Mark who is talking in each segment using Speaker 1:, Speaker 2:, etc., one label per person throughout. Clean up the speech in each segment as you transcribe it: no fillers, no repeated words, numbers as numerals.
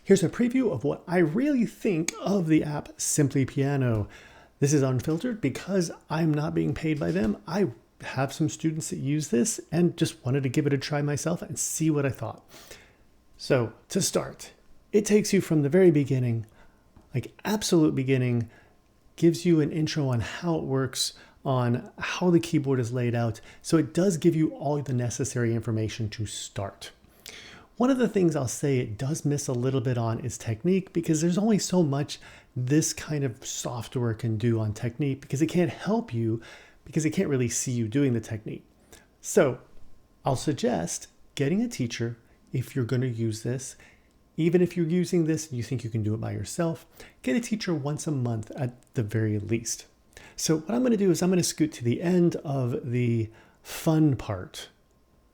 Speaker 1: Here's a preview of what I really think of the app Simply Piano. This is unfiltered because I'm not being paid by them. I have some students that use this and just wanted to give it a try myself and see what I thought. So to start, it takes you from the very beginning, like absolute beginning, gives you an intro on how it works, on how the keyboard is laid out. So it does give you all the necessary information to start. One of the things I'll say it does miss a little bit on is technique, because there's only so much this kind of software can do on technique, because it can't help you, because it can't really see you doing the technique. So I'll suggest getting a teacher if you're going to use this. Even if you're using this and you think you can do it by yourself, get a teacher once a month at the very least. So what I'm going to do is I'm going to scoot to the end of the fun part,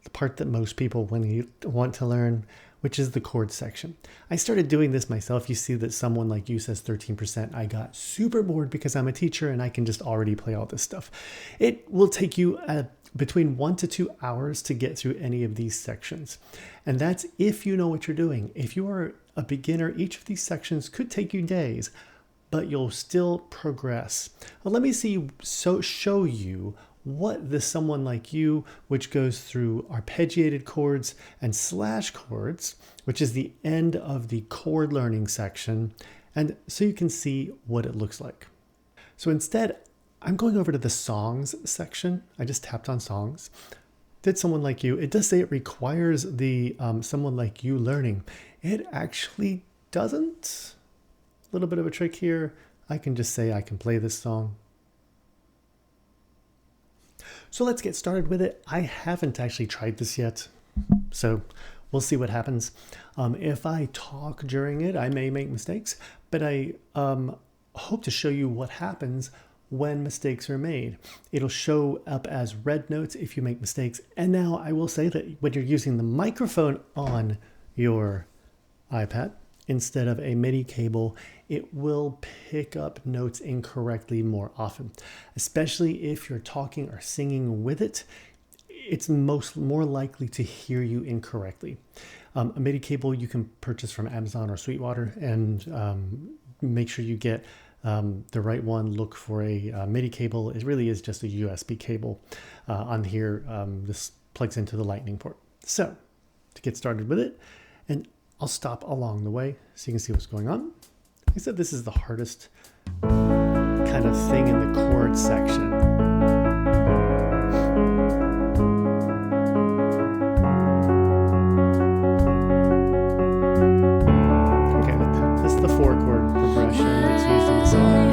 Speaker 1: the part that most people want to learn, which is the chord section. I started doing this myself. You see that someone like you says 13%. I got super bored because I'm a teacher and I can just already play all this stuff. It will take you between 1 to 2 hours to get through any of these sections. And that's if you know what you're doing. If you are a beginner, each of these sections could take you days, but you'll still progress. Well, let me show you what the someone like you, which goes through arpeggiated chords and slash chords, which is the end of the chord learning section, and so you can see what it looks like. So instead, I'm going over to the songs section. I just tapped on songs. Did someone like you? It does say it requires the someone like you learning. It actually doesn't. A little bit of a trick here. I can just say I can play this song. So let's get started with it. I haven't actually tried this yet, so we'll see what happens. If I talk during it, I may make mistakes, but I hope to show you what happens when mistakes are made. It'll show up as red notes if you make mistakes. And now I will say that when you're using the microphone on your iPad instead of a MIDI cable, it will pick up notes incorrectly more often, especially if you're talking or singing with it. It's more likely to hear you incorrectly. A MIDI cable you can purchase from Amazon or Sweetwater, and make sure you get the right one. Look for a MIDI cable. It really is just a USB cable. On here, this plugs into the Lightning port. So to get started with it, and I'll stop along the way so you can see what's going on. I said this is the hardest kind of thing in the chord section. Okay, this is the 4-chord progression that's used in the song.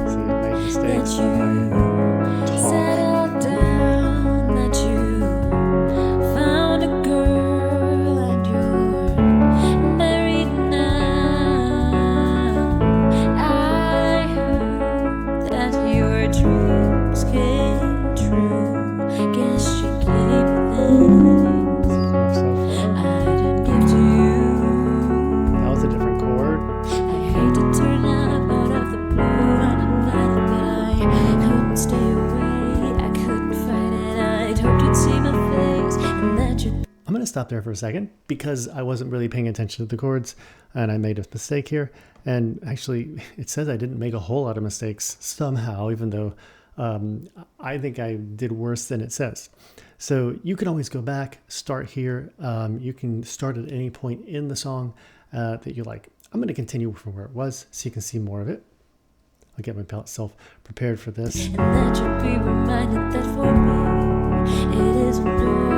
Speaker 1: See, I make mistakes when I talk. I'm going to stop there for a second because I wasn't really paying attention to the chords and I made a mistake here. And actually, it says I didn't make a whole lot of mistakes somehow, even though I think I did worse than it says. So you can always go back, start here. You can start at any point in the song that you like. I'm going to continue from where it was so you can see more of it. I'll get myself prepared for this.
Speaker 2: And that you'll be reminded that for me, it isn't over.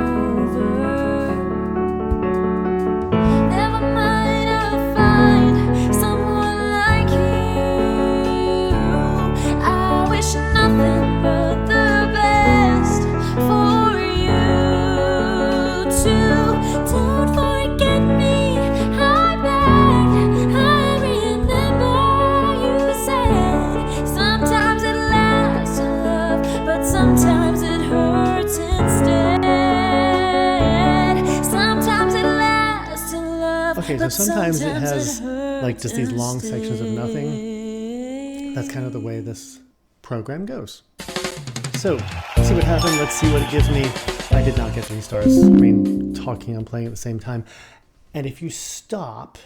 Speaker 2: Never mind, I'll find someone like you. I wish nothing but the best for you too. Don't forget me, I beg. I remember you said sometimes it lasts in love, but sometimes it hurts instead. Sometimes it lasts in love.
Speaker 1: Okay, so sometimes it has like just these long sections of nothing. That's kind of the way this program goes. So, see what happened. Let's see what it gives me. I did not get 3 stars. I mean, talking and playing at the same time. And if you stop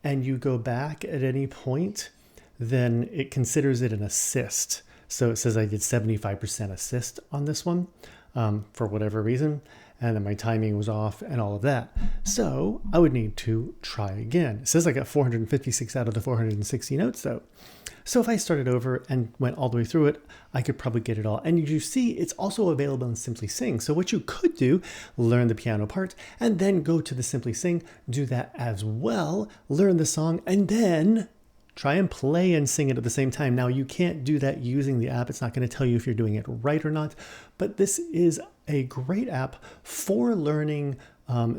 Speaker 1: and you go back at any point, then it considers it an assist. So it says I did 75% assist on this one for whatever reason. And then my timing was off and all of that. So I would need to try again. It says I got 456 out of the 460 notes though. So if I started over and went all the way through it, I could probably get it all. And you see, it's also available in Simply Sing. So what you could do, learn the piano part and then go to the Simply Sing, do that as well, learn the song, and then try and play and sing it at the same time. Now, you can't do that using the app. It's not going to tell you if you're doing it right or not, but this is a great app for learning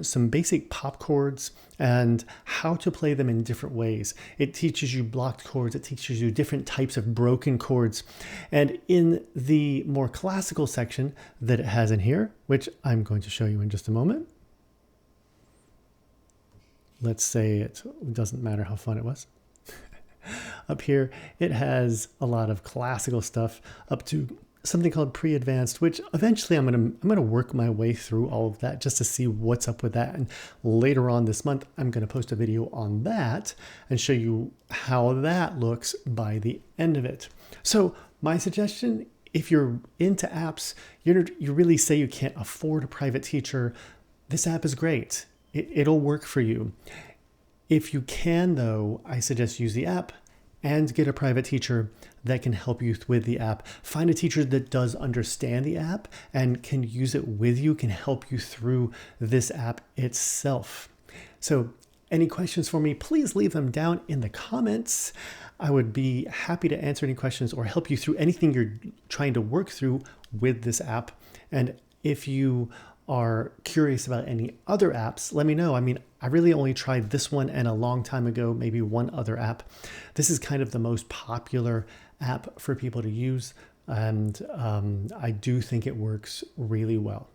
Speaker 1: some basic pop chords and how to play them in different ways. It teaches you blocked chords. It teaches you different types of broken chords. And in the more classical section that it has in here, which I'm going to show you in just a moment, let's say it doesn't matter how fun it was. Up here, it has a lot of classical stuff up to something called pre-advanced, which eventually I'm gonna work my way through all of that just to see what's up with that. And later on this month, I'm gonna post a video on that and show you how that looks by the end of it. So my suggestion, if you're into apps, you really say you can't afford a private teacher, this app is great. It'll work for you. If you can, though, I suggest use the app and get a private teacher that can help you with the app. Find a teacher that does understand the app and can use it with you, can help you through this app itself. So any questions for me, please leave them down in the comments. I would be happy to answer any questions or help you through anything you're trying to work through with this app. And if you are curious about any other apps, let me know. I mean, I really only tried this one and a long time ago, maybe one other app. This is kind of the most popular app for people to use. And I do think it works really well.